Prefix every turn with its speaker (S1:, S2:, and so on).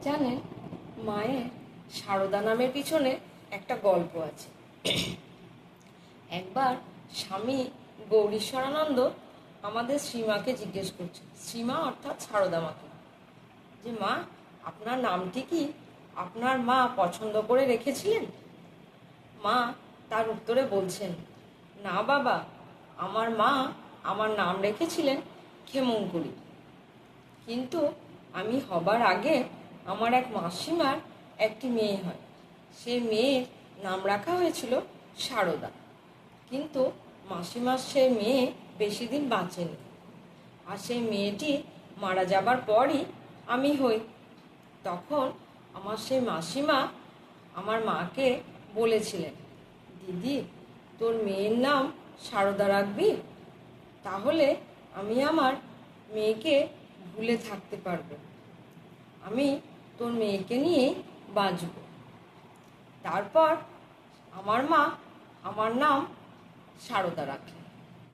S1: জানেন, মায়ের সারদা নামের পিছনে একটা গল্প আছে। একবার স্বামী গৌরীশ্বরানন্দ আমাদের শ্রীমাকে জিজ্ঞেস করছে, শ্রীমা অর্থাৎ সারদা মাকে, যে মা, আপনার নামটি কি আপনার মা পছন্দ করে রেখেছিলেন? মা তার উত্তরে বলছেন, না বাবা, আমার মা আমার নাম রেখেছিলেন ক্ষেমংকরী। কিন্তু আমি হবার আগে আমার এক মাসিমার একটি মেয়ে হয়। সেই মেয়ের নাম রাখা হয়েছিল সারদা। কিন্তু মাসিমার সেই মেয়ে বেশি দিন বাঁচেনি, আর সেই মেয়েটি মারা যাবার পরই আমি হই। তখন আমার সেই মাসিমা আমার মাকে বলেছিলেন, দিদি, তোর মেয়ের নাম সারদা রাখবি, তাহলে আমি আমার মেয়েকে ভুলে থাকতে পারবো, আমি তোর মেয়েকে নিয়ে বাঁচব। তারপর আমার মা আমার নাম সারদা রাখলেন।